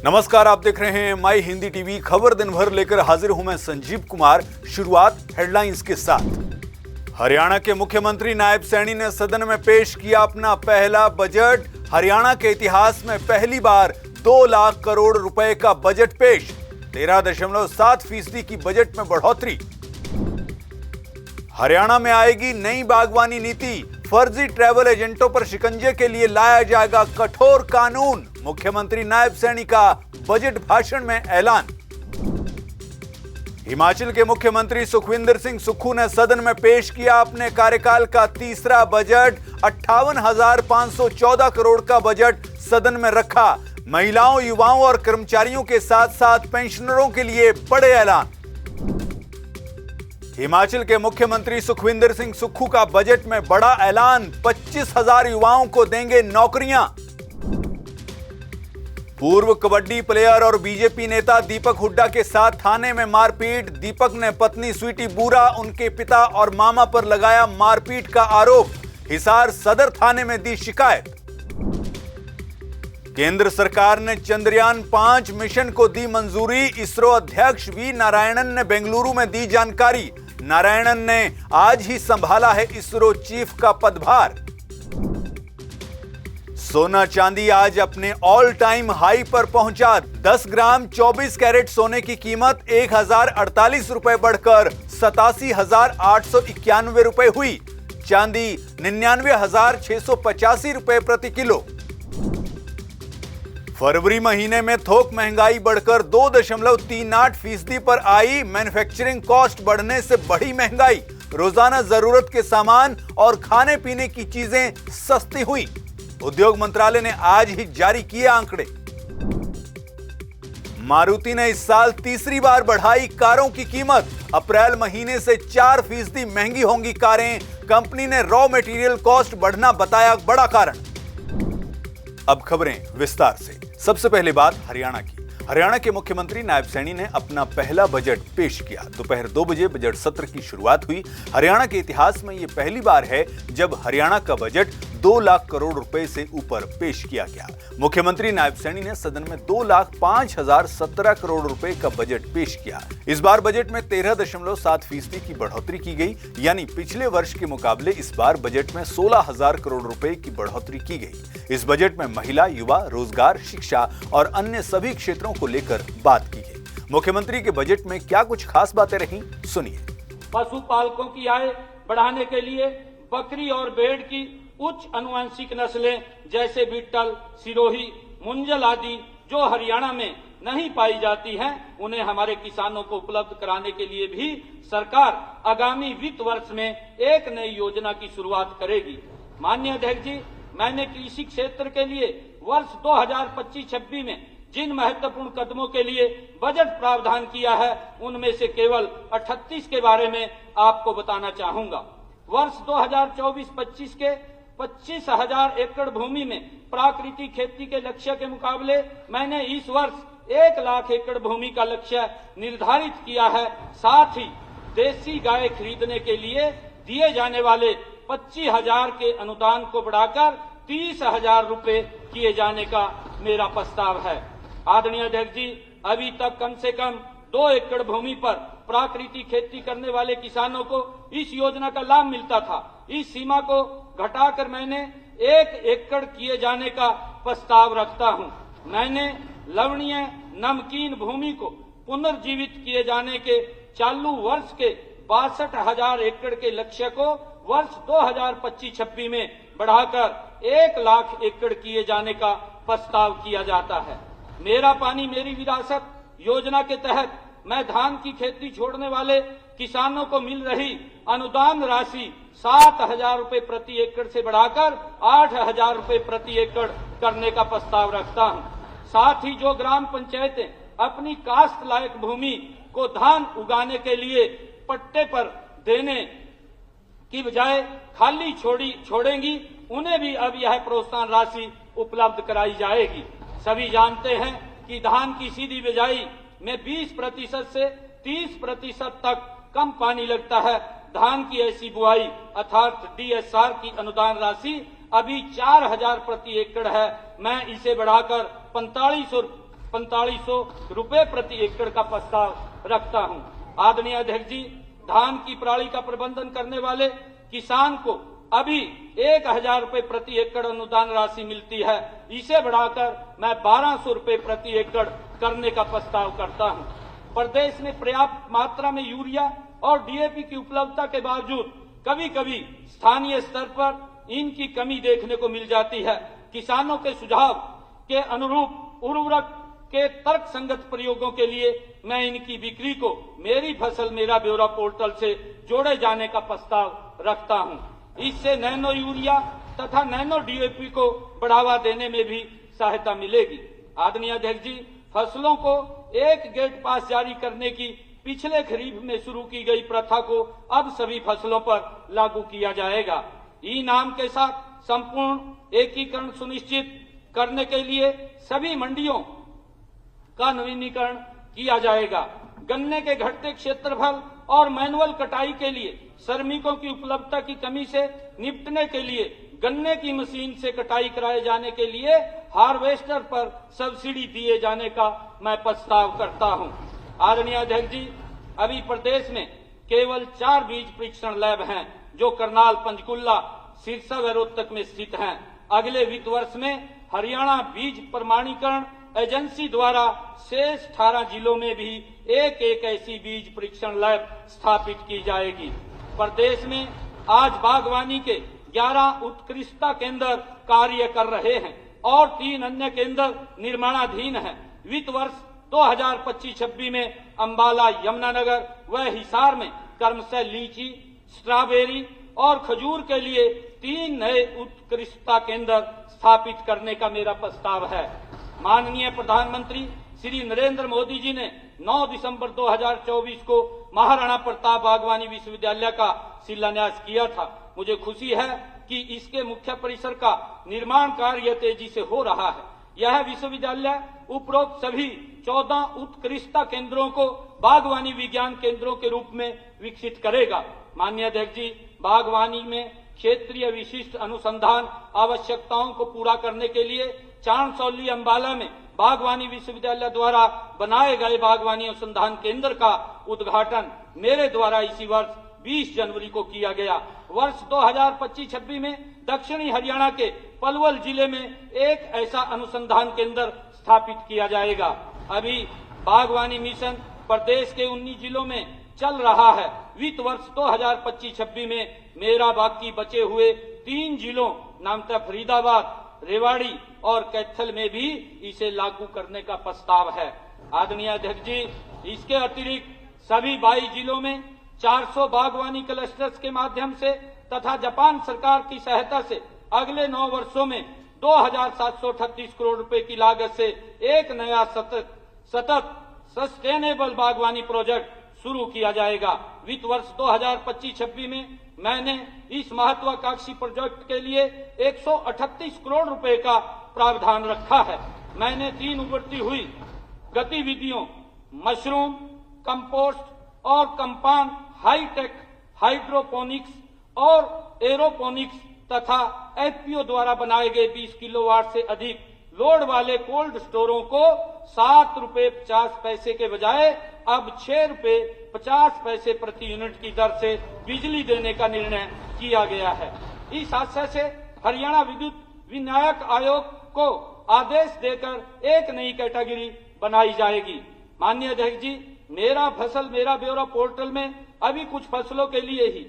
नमस्कार, आप देख रहे हैं माई हिंदी टीवी। खबर दिन भर लेकर हाजिर हूं मैं संजीव कुमार। शुरुआत हेडलाइंस के साथ। हरियाणा के मुख्यमंत्री नायब सैनी ने सदन में पेश किया अपना पहला बजट। हरियाणा के इतिहास में पहली बार 2 लाख करोड़ रुपए का बजट पेश। 13.7% की बजट में बढ़ोतरी। हरियाणा में आएगी नई बागवानी नीति। फर्जी ट्रैवल एजेंटों पर शिकंजे के लिए लाया जाएगा कठोर कानून। मुख्यमंत्री नायब सैनी का बजट भाषण में ऐलान। हिमाचल के मुख्यमंत्री सुखविंदर सिंह सुक्खू ने सदन में पेश किया अपने कार्यकाल का तीसरा बजट। 58,514 करोड़ का बजट सदन में रखा। महिलाओं, युवाओं और कर्मचारियों के साथ साथ पेंशनरों के लिए बड़े ऐलान। हिमाचल के मुख्यमंत्री सुखविंदर सिंह सुक्खू का बजट में बड़ा ऐलान। 25,000 युवाओं को देंगे नौकरियां। पूर्व कबड्डी प्लेयर और बीजेपी नेता दीपक हुड्डा के साथ थाने में मारपीट। दीपक ने पत्नी स्वीटी बूरा, उनके पिता और मामा पर लगाया मारपीट का आरोप। हिसार सदर थाने में दी शिकायत। केंद्र सरकार ने चंद्रयान 5 मिशन को दी मंजूरी। इसरो अध्यक्ष वी नारायणन ने बेंगलुरु में दी जानकारी। नारायणन ने आज ही संभाला है इसरो चीफ का पदभार। सोना चांदी आज अपने ऑल टाइम हाई पर पहुंचा। 10 ग्राम 24 कैरेट सोने की कीमत 1,048 रुपए बढ़कर 87,891 रुपए हुई। चांदी 99,685 रुपए प्रति किलो। फरवरी महीने में थोक महंगाई बढ़कर 2.38% पर आई। मैन्युफैक्चरिंग कॉस्ट बढ़ने से बढ़ी महंगाई। रोजाना जरूरत के सामान और खाने पीने की चीजें सस्ती हुई। उद्योग मंत्रालय ने आज ही जारी किए आंकड़े। मारुति ने इस साल तीसरी बार बढ़ाई कारों की कीमत। अप्रैल महीने से 4% महंगी होंगी कारें। कंपनी ने रॉ मटेरियल कॉस्ट बढ़ना बताया बड़ा कारण। अब खबरें विस्तार से। सबसे पहले बात हरियाणा की। हरियाणा के मुख्यमंत्री नायब सैनी ने अपना पहला बजट पेश किया। दोपहर 2 बजे बजट सत्र की शुरुआत हुई। हरियाणा के इतिहास में यह पहली बार है जब हरियाणा का बजट 2 लाख करोड़ रुपए से ऊपर पेश किया गया। मुख्यमंत्री नायब सैनी ने सदन में 2,05,017 करोड़ रुपए का बजट पेश किया। इस बार बजट में 13.7% की बढ़ोतरी की गई, यानी पिछले वर्ष के मुकाबले इस बार बजट में 16,000 करोड़ रुपए की बढ़ोतरी की गई। इस बजट में महिला, युवा, रोजगार, शिक्षा और अन्य सभी क्षेत्रों को लेकर बात की गई। मुख्यमंत्री के बजट में क्या कुछ खास बातें रहीं, सुनिए। पशुपालकों की आय बढ़ाने के लिए बकरी और भेड़ की उच्च आनुवंशिक नस्लें जैसे बीटल, सिरोही, मुंजल आदि जो हरियाणा में नहीं पाई जाती हैं, उन्हें हमारे किसानों को उपलब्ध कराने के लिए भी सरकार आगामी वित्त वर्ष में एक नई योजना की शुरुआत करेगी। माननीय अध्यक्ष जी, मैंने कृषि क्षेत्र के लिए वर्ष 2025-26 में जिन महत्वपूर्ण कदमों के लिए बजट प्रावधान किया है, उनमें से केवल 38 के बारे में आपको बताना चाहूंगा। वर्ष 2024-25 के 25,000 एकड़ भूमि में प्राकृतिक खेती के लक्ष्य के मुकाबले मैंने इस वर्ष 1 लाख एकड़ भूमि का लक्ष्य निर्धारित किया है। साथ ही देसी गाय खरीदने के लिए दिए जाने वाले 25,000 के अनुदान को बढ़ाकर 30,000 रुपए किए जाने का मेरा प्रस्ताव है। आदरणीय अध्यक्ष जी, अभी तक कम से कम 2 एकड़ भूमि पर प्राकृतिक खेती करने वाले किसानों को इस योजना का लाभ मिलता था। इस सीमा को घटाकर मैंने 1 एकड़ किए जाने का प्रस्ताव रखता हूं। मैंने लवणीय नमकीन भूमि को पुनर्जीवित किए जाने के चालू वर्ष के 62,000 एकड़ के लक्ष्य को वर्ष 2025-26 में बढ़ाकर 1 लाख एकड़ किए जाने का प्रस्ताव किया जाता है। मेरा पानी मेरी विरासत योजना के तहत मैं धान की खेती छोड़ने वाले किसानों को मिल रही अनुदान राशि 7,000 रुपए प्रति एकड़ से बढ़ाकर 8,000 रुपए प्रति एकड़ करने का प्रस्ताव रखता हूं। साथ ही जो ग्राम पंचायतें अपनी काश्त लायक भूमि को धान उगाने के लिए पट्टे पर देने की बजाय खाली छोड़ेंगी, उन्हें भी अब यह प्रोत्साहन राशि उपलब्ध कराई जाएगी। सभी जानते हैं कि धान की सीधी बिजाई में 20% से 30% तक कम पानी लगता है। धान की ऐसी बुआई अर्थात DSR की अनुदान राशि अभी 4,000 प्रति एकड़ है। मैं इसे बढ़ाकर 4500 रुपए प्रति एकड़ का प्रस्ताव रखता हूं। आदरणीय अध्यक्ष जी, धान की पराली का प्रबंधन करने वाले किसान को अभी 1000 रुपए प्रति एकड़ अनुदान राशि मिलती है, इसे बढ़ाकर मैं 1200 रुपए प्रति एकड़ करने का प्रस्ताव करता हूं। प्रदेश में पर्याप्त मात्रा में यूरिया और डीएपी की उपलब्धता के बावजूद कभी कभी स्थानीय स्तर पर इनकी कमी देखने को मिल जाती है। किसानों के सुझाव के अनुरूप उर्वरक के तर्क संगत प्रयोगों के लिए मैं इनकी बिक्री को मेरी फसल मेरा ब्यौरा पोर्टल से जोड़े जाने का प्रस्ताव रखता हूं। इससे नैनो यूरिया तथा नैनो डीएपी को बढ़ावा देने में भी सहायता मिलेगी। आदरणीय अध्यक्ष जी, फसलों को एक गेट पास जारी करने की पिछले खरीफ में शुरू की गई प्रथा को अब सभी फसलों पर लागू किया जाएगा। ई नाम के साथ संपूर्ण एकीकरण सुनिश्चित करने के लिए सभी मंडियों का नवीनीकरण किया जाएगा। गन्ने के घटते क्षेत्रफल और मैनुअल कटाई के लिए श्रमिकों की उपलब्धता की कमी से निपटने के लिए गन्ने की मशीन से कटाई कराए जाने के लिए हार्वेस्टर पर सब्सिडी दिए जाने का मैं प्रस्ताव करता हूं। आदरणीय अध्यक्ष जी, अभी प्रदेश में केवल 4 बीज परीक्षण लैब हैं जो करनाल, पंचकुला, सिरसा व रोहतक में स्थित हैं। अगले वित्त वर्ष में हरियाणा बीज प्रमाणीकरण एजेंसी द्वारा शेष 18 जिलों में भी एक ऐसी बीज परीक्षण लैब स्थापित की जाएगी। प्रदेश में आज बागवानी के 11 उत्कृष्टता केंद्र कार्य कर रहे हैं और 3 अन्य केंद्र निर्माणाधीन हैं। वित्त वर्ष 2025-26 में अंबाला, यमुनानगर व हिसार में क्रमशः लीची, स्ट्रॉबेरी और खजूर के लिए 3 नए उत्कृष्टता केंद्र स्थापित करने का मेरा प्रस्ताव है। माननीय प्रधानमंत्री श्री नरेंद्र मोदी जी ने 9 दिसंबर 2024 को महाराणा प्रताप बागवानी विश्वविद्यालय का शिलान्यास किया था। मुझे खुशी है कि इसके मुख्य परिसर का निर्माण कार्य तेजी से हो रहा है। यह विश्वविद्यालय उपरोक्त सभी 14 उत्कृष्टता केंद्रों को बागवानी विज्ञान केंद्रों के रूप में विकसित करेगा। माननीय अध्यक्ष जी, बागवानी में क्षेत्रीय विशिष्ट अनुसंधान आवश्यकताओं को पूरा करने के लिए चांदसौली, अंबाला में बागवानी विश्वविद्यालय द्वारा बनाए गए बागवानी अनुसंधान केंद्र का उद्घाटन मेरे द्वारा इसी वर्ष 20 जनवरी को किया गया। वर्ष 2025-26 में दक्षिणी हरियाणा के पलवल जिले में एक ऐसा अनुसंधान केंद्र स्थापित किया जाएगा। अभी बागवानी मिशन प्रदेश के 19 जिलों में चल रहा है। वित्त वर्ष 2025-26 में मेरा बाकी बचे हुए 3 जिलों नामतः फरीदाबाद, रेवाड़ी और कैथल में भी इसे लागू करने का प्रस्ताव है। आदरणीय अध्यक्ष जी, इसके अतिरिक्त सभी 22 जिलों में 400 बागवानी क्लस्टर्स के माध्यम से तथा जापान सरकार की सहायता से अगले 9 वर्षों में 2738 करोड़ रुपए की लागत से एक नया सतत सस्टेनेबल बागवानी प्रोजेक्ट शुरू किया जाएगा। वित्त वर्ष 2025-26 में मैंने इस महत्वाकांक्षी प्रोजेक्ट के लिए 138 करोड़ रुपए का प्रावधान रखा है। मैंने 3 उभरती हुई गतिविधियों मशरूम, कंपोस्ट और कंपाउंड हाईटेक हाइड्रोपोनिक्स और एरोपोनिक्स तथा एफपीओ द्वारा बनाए गए 20 किलोवाट से अधिक लोड वाले कोल्ड स्टोरों को 7 रुपए 50 पैसे के बजाय अब 6 रुपए 50 पैसे प्रति यूनिट की दर से बिजली देने का निर्णय किया गया है। इस आशय से हरियाणा विद्युत विनियामक आयोग को आदेश देकर एक नई कैटेगरी बनाई जाएगी। माननीय अध्यक्ष जी, मेरा फसल मेरा ब्यौरा पोर्टल में अभी कुछ फसलों के लिए ही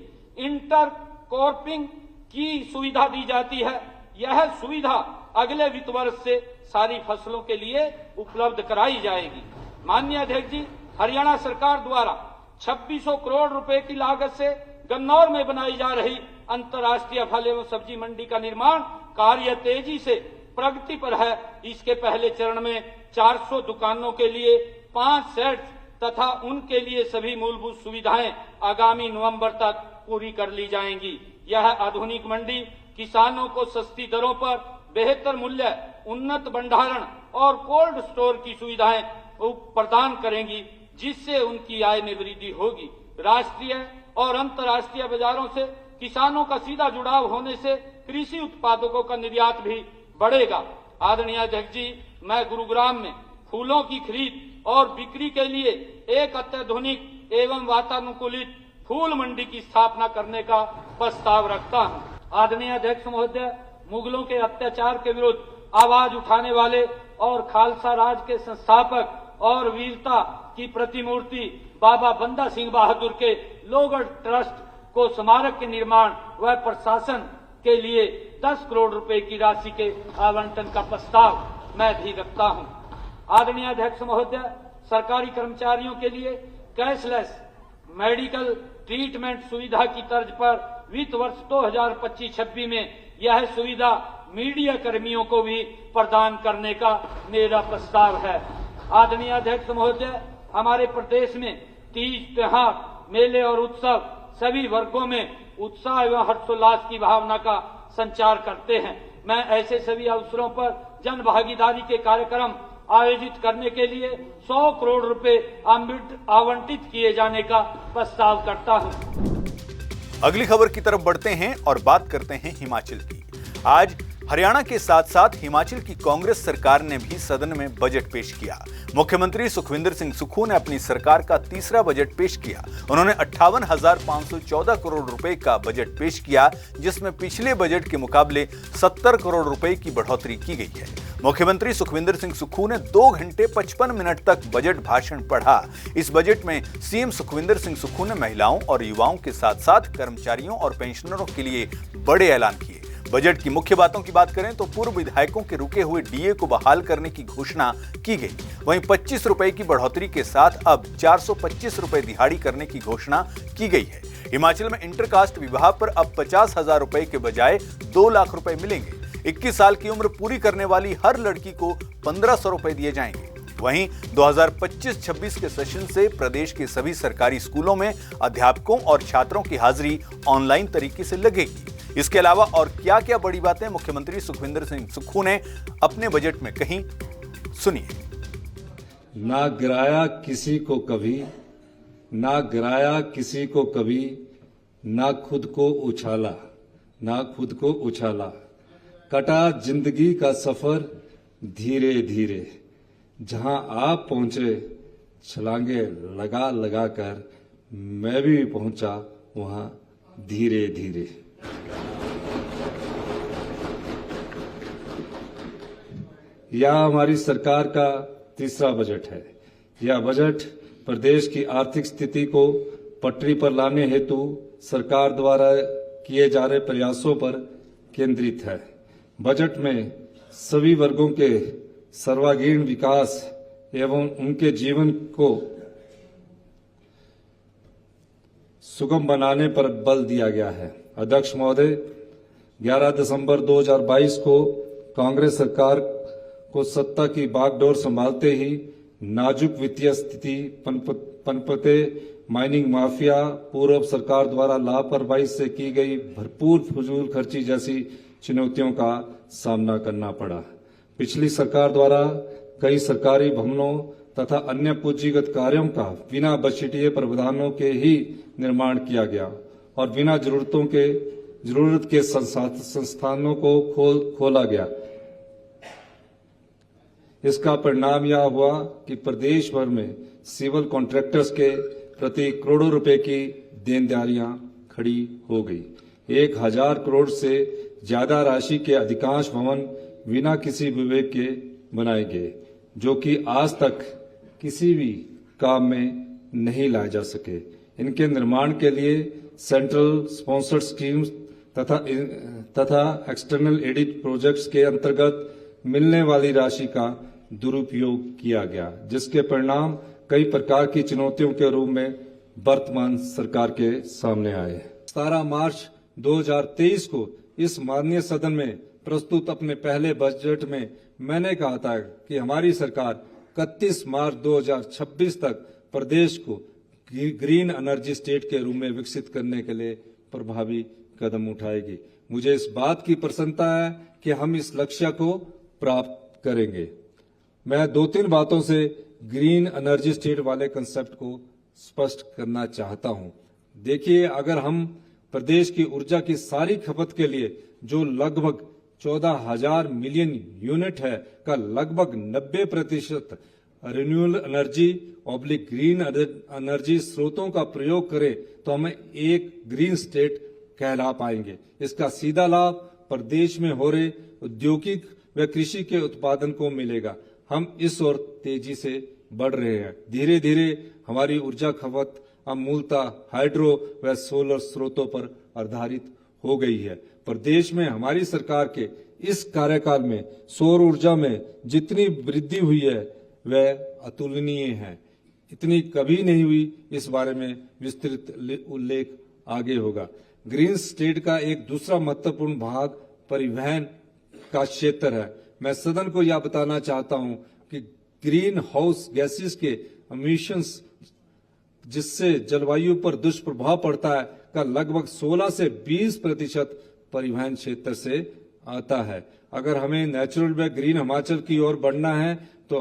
इंटर क्रॉपिंग की सुविधा दी जाती है। यह सुविधा अगले वित्त वर्ष से सारी फसलों के लिए उपलब्ध कराई जाएगी। माननीय अध्यक्ष जी, हरियाणा सरकार द्वारा 2600 करोड़ रुपए की लागत से गन्नौर में बनाई जा रही अंतर्राष्ट्रीय फल एवं सब्जी मंडी का निर्माण कार्य तेजी से प्रगति पर है। इसके पहले चरण में 400 दुकानों के लिए 5 सेट्स तथा उनके लिए सभी मूलभूत सुविधाएं आगामी नवंबर तक पूरी कर ली जाएंगी। यह आधुनिक मंडी किसानों को सस्ती दरों पर बेहतर मूल्य, उन्नत भंडारण और कोल्ड स्टोर की सुविधाएं प्रदान करेंगी, जिससे उनकी आय में वृद्धि होगी। राष्ट्रीय और अंतर्राष्ट्रीय बाजारों से किसानों का सीधा जुड़ाव होने से कृषि उत्पादकों का निर्यात भी बढ़ेगा। आदरणीय अध्यक्ष जी, मैं गुरुग्राम में फूलों की खरीद और बिक्री के लिए एक अत्याधुनिक एवं वातानुकूलित फूल मंडी की स्थापना करने का प्रस्ताव रखता हूं। आदरणीय अध्यक्ष महोदय, मुगलों के अत्याचार के विरुद्ध आवाज उठाने वाले और खालसा राज के संस्थापक और वीरता की प्रतिमूर्ति बाबा बंदा सिंह बहादुर के लोगर ट्रस्ट को स्मारक के निर्माण व प्रशासन के लिए 10 करोड़ रुपए की राशि के आवंटन का प्रस्ताव मैं भी रखता हूं। आदरणीय अध्यक्ष महोदय, सरकारी कर्मचारियों के लिए कैशलेस मेडिकल ट्रीटमेंट सुविधा की तर्ज पर वित्त वर्ष 2025-26 में यह सुविधा मीडिया कर्मियों को भी प्रदान करने का मेरा प्रस्ताव है। आदरणीय अध्यक्ष महोदय, हमारे प्रदेश में तीज, त्योहार, मेले और उत्सव सभी वर्गों में उत्साह एवं हर्षोल्लास की भावना का संचार करते हैं। मैं ऐसे सभी अवसरों पर जन भागीदारी के कार्यक्रम आयोजित करने के लिए 100 करोड़ रुपए आवंटित किए जाने का प्रस्ताव करता हूं। अगली खबर की तरफ बढ़ते हैं और बात करते हैं हिमाचल की। आज हरियाणा के साथ साथ हिमाचल की कांग्रेस सरकार ने भी सदन में बजट पेश किया। मुख्यमंत्री सुखविंदर सिंह सुक्खू ने अपनी सरकार का तीसरा बजट पेश किया। उन्होंने 58,514 करोड़ रुपए का बजट पेश किया, जिसमें पिछले बजट के मुकाबले 70 करोड़ रुपए की बढ़ोतरी की गई है। मुख्यमंत्री सुखविंदर सिंह सुक्खू ने 2 घंटे 55 मिनट तक बजट भाषण पढ़ा। इस बजट में सीएम सुखविंदर सिंह सुक्खू ने महिलाओं और युवाओं के साथ साथ कर्मचारियों और पेंशनरों के लिए बड़े ऐलान किए। बजट की मुख्य बातों की बात करें तो पूर्व विधायकों के रुके हुए डीए को बहाल करने की घोषणा की गई। वहीं 25 रुपए की बढ़ोतरी के साथ अब 425 रुपए दिहाड़ी करने की घोषणा की गई है। हिमाचल में इंटरकास्ट विवाह पर अब 50,000 रुपए के बजाय 2 लाख रुपए मिलेंगे। 21 साल की उम्र पूरी करने वाली हर लड़की को 1,500 रुपए दिए जाएंगे। वहीं 2025-26 के सेशन से प्रदेश के सभी सरकारी स्कूलों में अध्यापकों और छात्रों की हाजिरी ऑनलाइन तरीके से लगेगी। इसके अलावा और क्या क्या बड़ी बातें मुख्यमंत्री सुखविंदर सिंह सुक्खू ने अपने बजट में कही, सुनिए। ना गिराया किसी को कभी, ना गिराया किसी को कभी, ना खुद को उछाला, ना खुद को उछाला। कटा जिंदगी का सफर धीरे धीरे, जहां आप पहुंचे छलांगे लगा लगा कर मैं भी पहुंचा वहां धीरे धीरे। यह हमारी सरकार का तीसरा बजट है। यह बजट प्रदेश की आर्थिक स्थिति को पटरी पर लाने हेतु सरकार द्वारा किए जा रहे प्रयासों पर केंद्रित है। बजट में सभी वर्गों के सर्वांगीण विकास एवं उनके जीवन को सुगम बनाने पर बल दिया गया है। अध्यक्ष महोदय, 11 दिसंबर 2022 को कांग्रेस सरकार को सत्ता की बागडोर संभालते ही नाजुक वित्तीय स्थिति पनपते माइनिंग माफिया, पूर्व सरकार द्वारा लापरवाही से की गई भरपूर फजूल खर्ची जैसी चुनौतियों का सामना करना पड़ा। पिछली सरकार द्वारा कई सरकारी भवनों तथा अन्य पूंजीगत कार्यों का बिना बजटीय प्रावधानों के ही निर्माण किया गया और बिना जरूरत के संस्थानों को खोला गया। इसका परिणाम यह हुआ कि प्रदेश भर में सिविल कॉन्ट्रैक्टर्स के प्रति करोड़ों रुपए की देनदारियां खड़ी हो गई। 1,000 करोड़ से ज्यादा राशि के अधिकांश भवन बिना किसी विवेक के बनाए गए, जो कि आज तक किसी भी काम में नहीं लाए जा सके। इनके निर्माण के लिए सेंट्रल स्पॉन्सर्ड स्कीम्स तथा एक्सटर्नल एडिट प्रोजेक्ट्स के अंतर्गत मिलने वाली राशि का दुरुपयोग किया गया, जिसके परिणाम कई प्रकार की चुनौतियों के रूप में वर्तमान सरकार के सामने आए। 17 मार्च 2023 को इस माननीय सदन में प्रस्तुत अपने पहले बजट में मैंने कहा था कि हमारी सरकार 31 मार्च 2026 तक प्रदेश को ग्रीन एनर्जी स्टेट के रूप में विकसित करने के लिए प्रभावी कदम उठाएगी। मुझे इस बात की प्रसन्नता है कि हम इस लक्ष्य को प्राप्त करेंगे। मैं 2-3 बातों से ग्रीन एनर्जी स्टेट वाले कंसेप्ट को स्पष्ट करना चाहता हूं। देखिए, अगर हम प्रदेश की ऊर्जा की सारी खपत के लिए जो लगभग 14,000 मिलियन यूनिट है का लगभग 90% renewable energy oblique green energy स्रोतों का प्रयोग करें तो हमें एक ग्रीन स्टेट कहला पाएंगे। इसका सीधा लाभ प्रदेश में हो रहे औद्योगिक व कृषि के उत्पादन को मिलेगा। हम इस ओर तेजी से बढ़ रहे हैं। धीरे धीरे हमारी ऊर्जा खपत अब मूलतः हाइड्रो व सोलर स्रोतों पर आधारित हो गई है। प्रदेश में हमारी सरकार के इस कार्यकाल में सौर ऊर्जा में जितनी वृद्धि हुई है वह अतुलनीय है। इतनी कभी नहीं हुई, इस बारे में विस्तृत उल्लेख आगे होगा। ग्रीन स्टेट का एक दूसरा महत्वपूर्ण भाग परिवहन का क्षेत्र है। मैं सदन को यह बताना चाहता हूं कि ग्रीन हाउस गैसेस के एमिशंस जिससे जलवायु पर दुष्प्रभाव पड़ता है का लगभग 16 से 20% परिवहन क्षेत्र से आता है। अगर हमें नेचुरल व ग्रीन हिमाचल की ओर बढ़ना है तो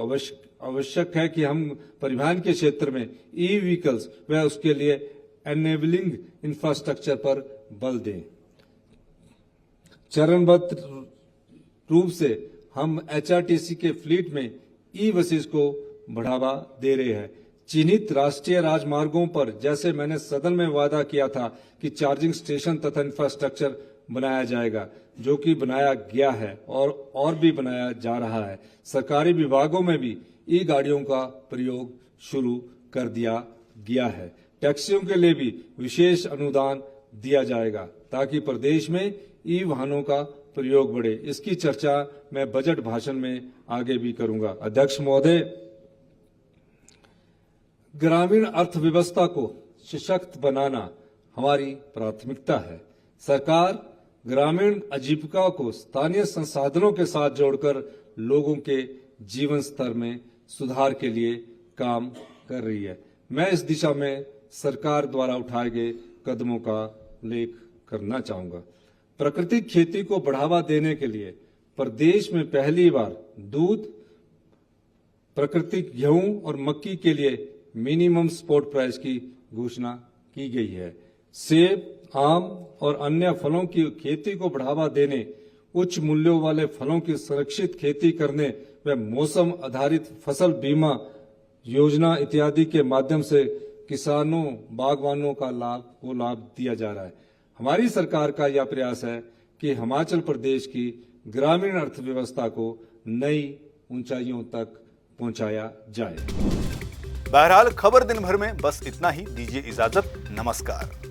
आवश्यक है कि हम परिवहन के क्षेत्र में ई व्हीकल्स व उसके लिए एनेबलिंग इंफ्रास्ट्रक्चर पर बल दें। चरणबद्ध रूप से हम एचआरटीसी के फ्लीट में ई बसेस को बढ़ावा दे रहे हैं। चिन्हित राष्ट्रीय राजमार्गों पर जैसे मैंने सदन में वादा किया था कि चार्जिंग स्टेशन तथा इंफ्रास्ट्रक्चर बनाया जाएगा, जो कि बनाया गया है और भी बनाया जा रहा है। सरकारी विभागों में भी ई गाड़ियों का प्रयोग शुरू कर दिया गया है। टैक्सियों के लिए भी विशेष अनुदान दिया जाएगा ताकि प्रदेश में ई वाहनों का प्रयोग बढ़े। इसकी चर्चा मैं बजट भाषण में आगे भी करूंगा। अध्यक्ष महोदय, ग्रामीण अर्थव्यवस्था को सशक्त बनाना हमारी प्राथमिकता है। सरकार ग्रामीण आजीविका को स्थानीय संसाधनों के साथ जोड़कर लोगों के जीवन स्तर में सुधार के लिए काम कर रही है। मैं इस दिशा में सरकार द्वारा उठाए गए कदमों का उल्लेख करना चाहूंगा। प्राकृतिक खेती को बढ़ावा देने के लिए प्रदेश में पहली बार दूध, प्राकृतिक गेहूं और मक्की के लिए मिनिमम सपोर्ट प्राइस की घोषणा की गई है। सेब, आम और अन्य फलों की खेती को बढ़ावा देने, उच्च मूल्यों वाले फलों की सुरक्षित खेती करने व मौसम आधारित फसल बीमा योजना इत्यादि के माध्यम से किसानों, बागवानों का लाभ दिया जा रहा है। हमारी सरकार का यह प्रयास है कि हिमाचल प्रदेश की ग्रामीण अर्थव्यवस्था को नई ऊंचाइयों तक पहुंचाया जाए। बहरहाल खबर दिन भर में बस इतना ही। दीजिए इजाजत। नमस्कार।